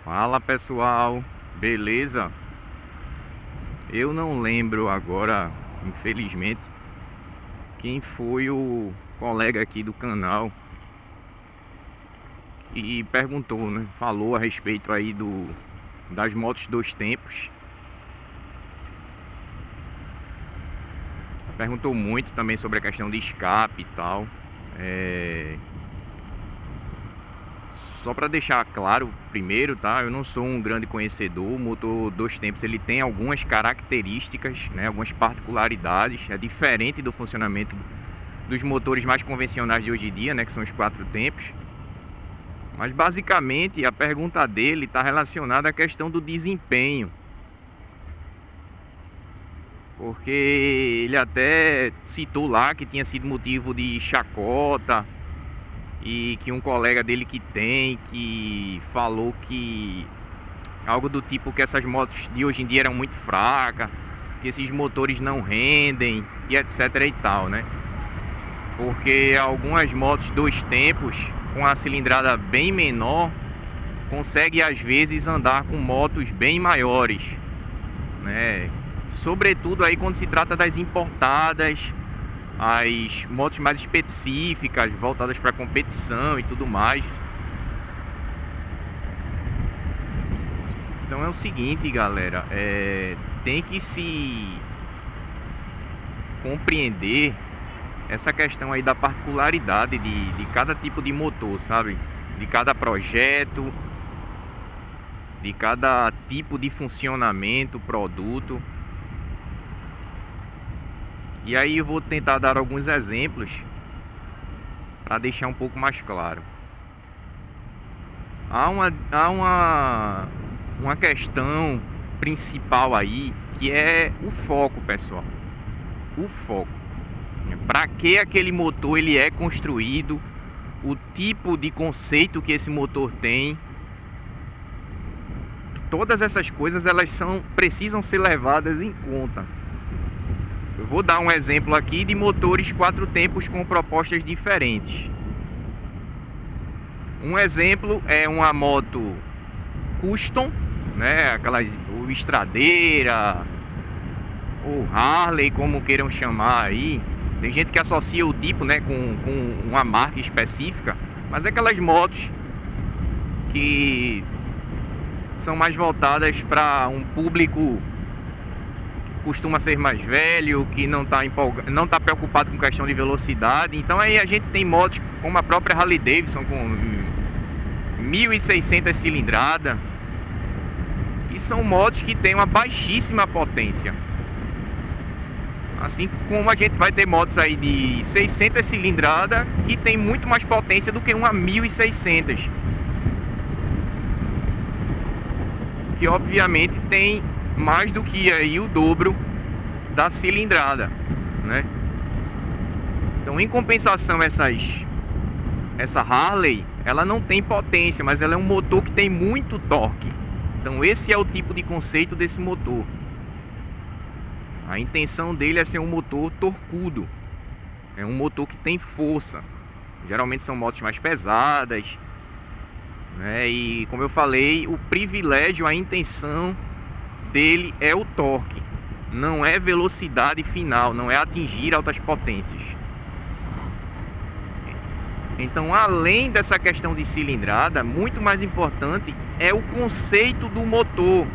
Fala pessoal, beleza? Eu não lembro agora, infelizmente, quem foi o colega aqui do canal que perguntou, né? Falou a respeito aí das motos dois tempos. Perguntou muito também sobre a questão de escape e tal. Só para deixar claro primeiro, tá? Eu não sou um grande conhecedor. O motor dois tempos ele tem algumas características, né? Algumas particularidades. É diferente do funcionamento dos motores mais convencionais de hoje em dia, né? Que são os quatro tempos. Mas basicamente a pergunta dele está relacionada à questão do desempenho. Porque ele até citou lá que tinha sido motivo de chacota. E que um colega dele que falou que algo do tipo que essas motos de hoje em dia eram muito fracas, que esses motores não rendem e etc e tal, né? Porque algumas motos dois tempos com a cilindrada bem menor conseguem às vezes andar com motos bem maiores, né? Sobretudo aí quando se trata das importadas, as motos mais específicas, voltadas para competição e tudo mais. Então é o seguinte, galera, tem que se compreender essa questão aí da particularidade de cada tipo de motor, sabe? De cada projeto, de cada tipo de funcionamento, produto. E aí eu vou tentar dar alguns exemplos para deixar um pouco mais claro. Há uma questão principal aí, que é o foco, pessoal. O foco. Para que aquele motor ele é construído, o tipo de conceito que esse motor tem. Todas essas coisas precisam ser levadas em conta. Eu vou dar um exemplo aqui de motores quatro tempos com propostas diferentes. Um exemplo é uma moto custom, né? Aquelas, o Estradeira, ou Harley, como queiram chamar aí. Tem gente que associa o tipo, né, com uma marca específica, mas é aquelas motos que são mais voltadas para um público costuma ser mais velho, que não tá preocupado com questão de velocidade. Então aí a gente tem motos como a própria Harley Davidson com 1.600 cilindrada, e são motos que têm uma baixíssima potência. Assim como a gente vai ter motos aí de 600 cilindrada que tem muito mais potência do que uma 1.600, que obviamente tem mais do que aí o dobro da cilindrada, né? Então, em compensação, essa Harley, ela não tem potência, mas ela é um motor que tem muito torque. Então, esse é o tipo de conceito desse motor. A intenção dele é ser um motor torcudo, é um motor que tem força. Geralmente são motos mais pesadas, né? E como eu falei, o privilégio, a intenção dele é o torque, não é velocidade final, não é atingir altas potências. Então, além dessa questão de cilindrada, muito mais importante é o conceito do motor.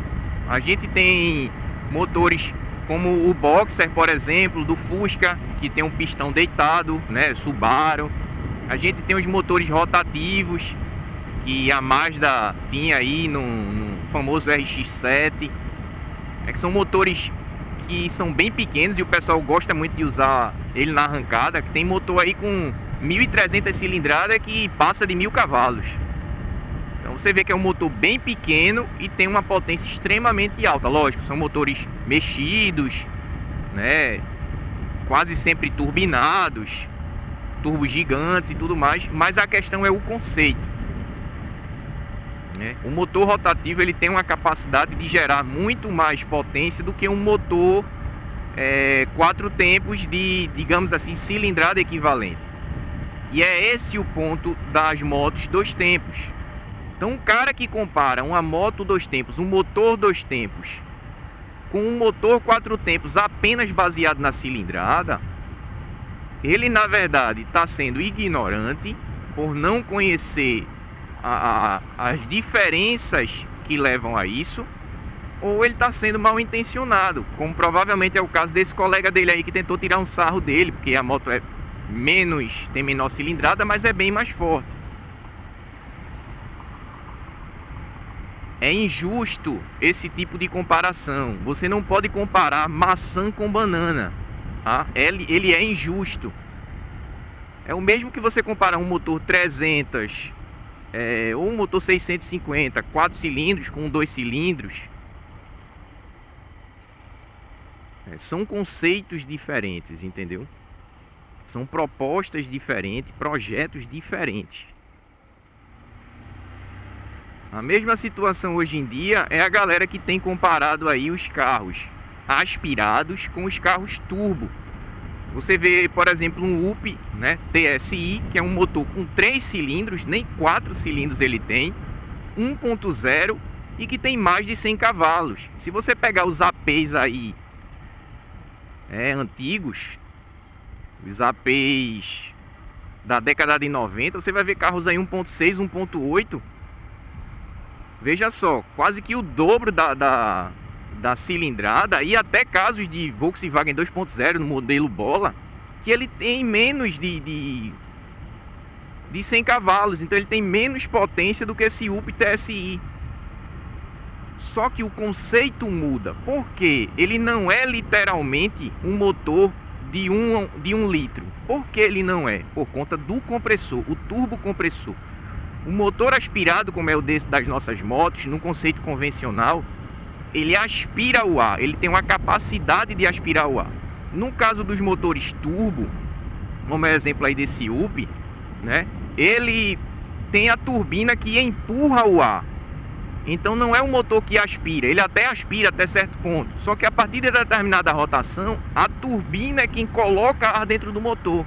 A gente tem motores como o Boxer, por exemplo, do Fusca, que tem um pistão deitado, né? Subaru. A gente tem os motores rotativos que a Mazda tinha aí no famoso RX-7. Que são motores que são bem pequenos e o pessoal gosta muito de usar ele na arrancada. Que tem motor aí com 1.300 cilindradas que passa de 1.000 cavalos. Então você vê que é um motor bem pequeno e tem uma potência extremamente alta. Lógico, são motores mexidos, né? Quase sempre turbinados, turbos gigantes e tudo mais. Mas a questão é o conceito. O motor rotativo ele tem uma capacidade de gerar muito mais potência do que um motor quatro tempos de, digamos assim, cilindrada equivalente. E é esse o ponto das motos dois tempos. Então um cara que compara uma moto 2 tempos, um motor 2 tempos, com um motor 4 tempos apenas baseado na cilindrada, ele na verdade está sendo ignorante por não conhecer as diferenças que levam a isso, ou ele está sendo mal intencionado, como provavelmente é o caso desse colega dele aí que tentou tirar um sarro dele, porque a moto tem menor cilindrada, mas é bem mais forte. É injusto esse tipo de comparação. Você não pode comparar maçã com banana, tá? Ele é injusto. É o mesmo que você comparar um motor 300 ou um motor 650, 4 cilindros com 2 cilindros. São conceitos diferentes, entendeu? São propostas diferentes, projetos diferentes. A mesma situação hoje em dia é a galera que tem comparado aí os carros aspirados com os carros turbo. Você vê, por exemplo, um UP, né, TSI, que é um motor com 3 cilindros, nem 4 cilindros ele tem, 1.0 e que tem mais de 100 cavalos. Se você pegar os APs aí antigos, os APs da década de 90, você vai ver carros aí 1.6, 1.8. Veja só, quase que o dobro da cilindrada, e até casos de Volkswagen 2.0 no modelo Bola, que ele tem menos de 100 cavalos, então ele tem menos potência do que esse UP TSI. Só que o conceito muda, porque ele não é literalmente um motor de um litro. Por que ele não é? Por conta do compressor, o turbo compressor. O motor aspirado, como é o das nossas motos, no conceito convencional, ele aspira o ar, ele tem uma capacidade de aspirar o ar. No caso dos motores turbo, como é o exemplo aí desse UP, né, ele tem a turbina que empurra o ar. Então não é um motor que aspira, ele até aspira até certo ponto. Só que a partir de determinada rotação, a turbina é quem coloca ar dentro do motor.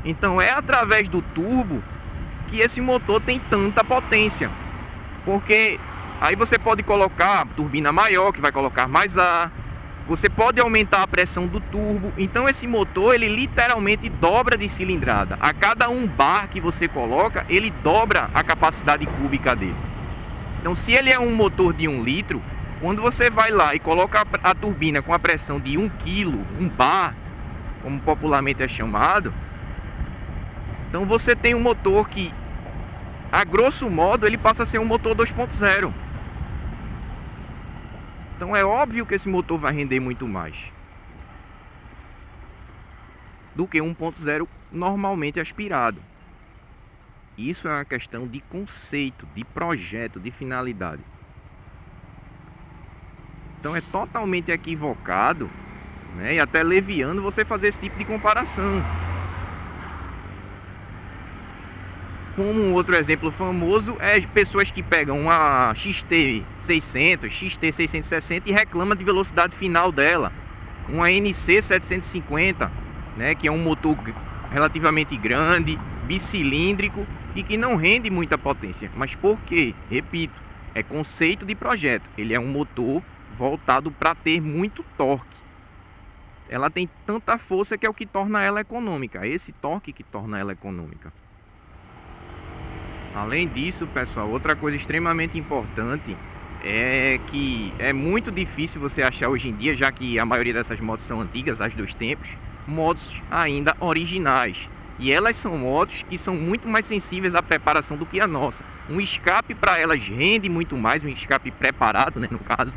Então é através do turbo que esse motor tem tanta potência, porque aí você pode colocar turbina maior, que vai colocar mais ar, você pode aumentar a pressão do turbo. Então esse motor, ele literalmente dobra de cilindrada. A cada 1 bar que você coloca, ele dobra a capacidade cúbica dele. Então se ele é um motor de 1 litro, quando você vai lá e coloca a turbina com a pressão de 1 kg, 1 bar, como popularmente é chamado, então você tem um motor que, a grosso modo, ele passa a ser um motor 2.0. Então é óbvio que esse motor vai render muito mais do que 1.0 normalmente aspirado. Isso é uma questão de conceito, de projeto, de finalidade. Então é totalmente equivocado, né, e até leviano você fazer esse tipo de comparação. Como um outro exemplo famoso é pessoas que pegam uma XT600, XT660 e reclamam de velocidade final dela. Uma NC750, né, que é um motor relativamente grande, bicilíndrico e que não rende muita potência. Mas por quê? Repito, é conceito de projeto. Ele é um motor voltado para ter muito torque. Ela tem tanta força que é o que torna ela econômica. É esse torque que torna ela econômica. Além disso, pessoal, outra coisa extremamente importante é que é muito difícil você achar hoje em dia, já que a maioria dessas motos são antigas, as 2 tempos, motos ainda originais. E elas são motos que são muito mais sensíveis à preparação do que a nossa. Um escape para elas rende muito mais, um escape preparado, né, no caso.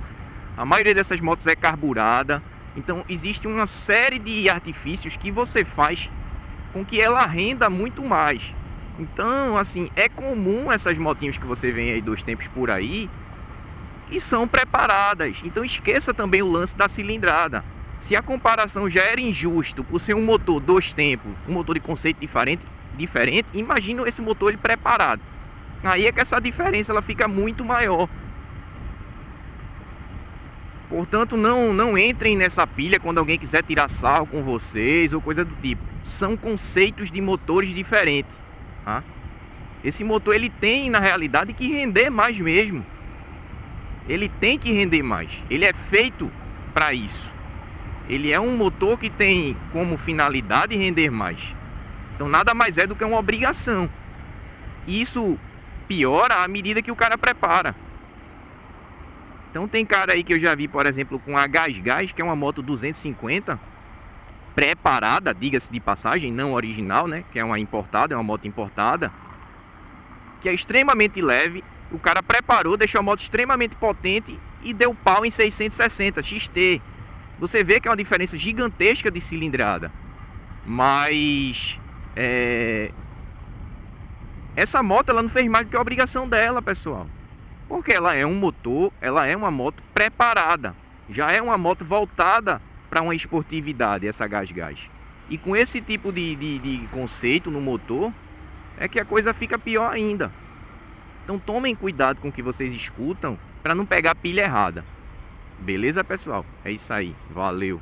A maioria dessas motos é carburada. Então existe uma série de artifícios que você faz com que ela renda muito mais. Então, assim, é comum essas motinhas que você vê aí 2 tempos por aí e são preparadas. Então esqueça também o lance da cilindrada. Se a comparação já era injusto por ser um motor 2 tempos, um motor de conceito diferente, imagina esse motor ele preparado. Aí é que essa diferença ela fica muito maior. Portanto, não entrem nessa pilha quando alguém quiser tirar sarro com vocês ou coisa do tipo. São conceitos de motores diferentes. Tá? Esse motor ele tem na realidade que render mais mesmo. Ele tem que render mais. Ele é feito para isso. Ele é um motor que tem como finalidade render mais. Então nada mais é do que uma obrigação. E isso piora à medida que o cara prepara. Então tem cara aí que eu já vi, por exemplo, com a Gás, que é uma moto 250, preparada, diga-se de passagem, não original, né? Que é uma importada, é uma moto importada, que é extremamente leve. O cara preparou, deixou a moto extremamente potente e deu pau em 660 XT. Você vê que é uma diferença gigantesca de cilindrada. Mas essa moto ela não fez mais do que a obrigação dela, pessoal. Porque ela é um motor, ela é uma moto preparada. Já é uma moto voltada para uma esportividade, essa Gás. E com esse tipo de conceito no motor, é que a coisa fica pior ainda. Então tomem cuidado com o que vocês escutam para não pegar pilha errada. Beleza, pessoal? É isso aí. Valeu!